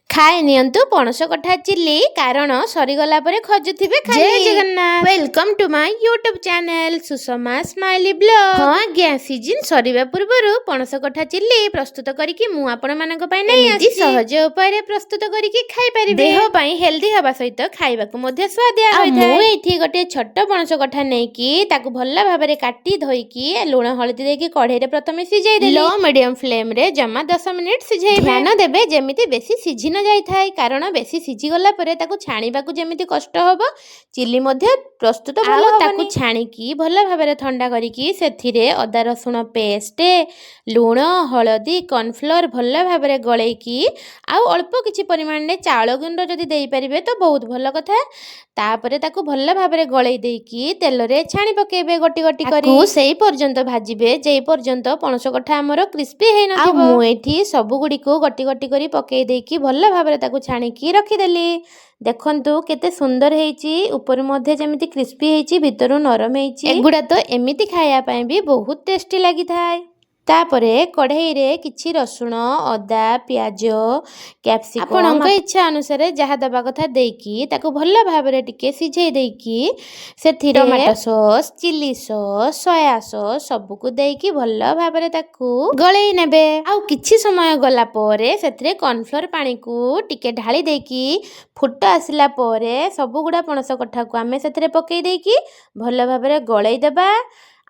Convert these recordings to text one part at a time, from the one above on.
खाए नियंतु पणस कठा चिल्ली कारण सरीगला परे खोजुथिबे खाली। जय Jagannath, welcome to my YouTube channel Sushma smiley blog. हाँ आज्ञा, सीजन सरीबा पूर्वरु पणस कठा चिल्ली प्रस्तुत करिकि मु आपण मानक पय नै आसी सहज उपाय रे प्रस्तुत करिकि खाइ परिबे। देह पय हेल्दी हबा सहित खाइबाकू मध्ये स्वादिया होइथाय। मु एठी गोटे छोट पणस कठा नेकी ताकू भल्ला भाबरे काटी धोइकी लूण हळदी देकी कढ़ाई रे प्रथमे सिझाई देली। लो मीडियम फ्लेम रे जमा 10 मिनिट सिझाइबे। ध्यान देबे जेमिति बेसी सिझी न जाय थाय, कारण बेसी सिझी गला परे ताकू छाणीबाकू जेमिति कष्ट हबो चिल्ली मध्ये प्रस्तुत भल हबनी। ताकू छाणीकी भल्ला भाबरे ठंडा करिकी सेथिरे अदा रसुण पेस्ट, लूण हळदी कॉर्नफ्लोर भल्ला भाबरे गळेकी आ अल्प किछि परिमाण रे चाउल गुंड जदि देई परिबे तो बहुत भल कथा। तापरे ताकू भल्ला भाबरे गळेई देकी तेल रे छाणी पकेबे गोटी गोटी करी। सेई पर्यंत भाजिबे जेई पर्यंत पणस कठा हमर क्रिस्पी हेइ नथिबो। मु एठी सब गुडी को गोटी गोटी करी पकेई देकी भल्ला भाबरे ताकू छाणीकी रखी देली। देखंतु केते सुंदर हेइची, ऊपर मध्ये जेमिति क्रिस्पी हेइची भितरु नरम हेइची। एगुडा तो एमिति खाया पय भी बहुत टेस्टी लागि थाय। तापरे कढ़ाई रे किछि रसुण अदा प्याज कैप्सिकम आपनक इच्छा अनुसार जहा दबा कथा देकी ताकू भल्ला भाबरे टिके सिझेई देकी सेथिरे tomato sauce chilli sauce soya sauce सबको देकी भल्ला भाबरे ताकू गळेई नेबे। आ किछि समय गला परे सेथिरे कॉर्नफ्लोर पानी को टिके ढाली देकी फुट आसिला परे सब गुडा पणस कठा को आमे सेथिरे पकेई देकी भल्ला भाबरे गळेई देबा।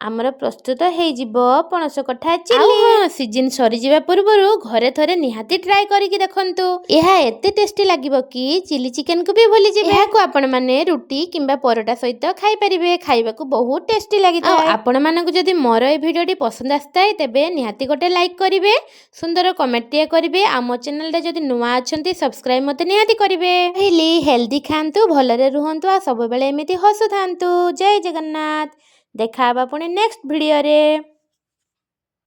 आमर प्रस्तुत हेइ जिवो पणस कठा चिल्ली। हाँ सीजन सरी जिबा पूर्वरु घरे थरे निहाती ट्राई करिकि देखंतु। एहा एते टेस्टी लागिबो कि चिली चिकन को भी भूली जिबे। एहा को आपण माने रोटी किंबा परोटा सहित खाइ परिबे, खाइबाकू बहुत टेस्टी लागिथाय। आपण मानकु जदि मोर ए भिडियोटी पसंद आस्ताय तेबे निहाती गोटे लाइक करिवे, सुंदर कमेंट टिए करिवे। आम चैनल रे जदि नुवा अछंती सब्सक्राइब मते निहाती करिवे। हेली हेल्दी खांतु, भलरे रुहंतु आ सब बेले एमिति हसु थांतु। जय जगन्नाथ, देखा हबा पुणी नेक्स्ट वीडियो रे।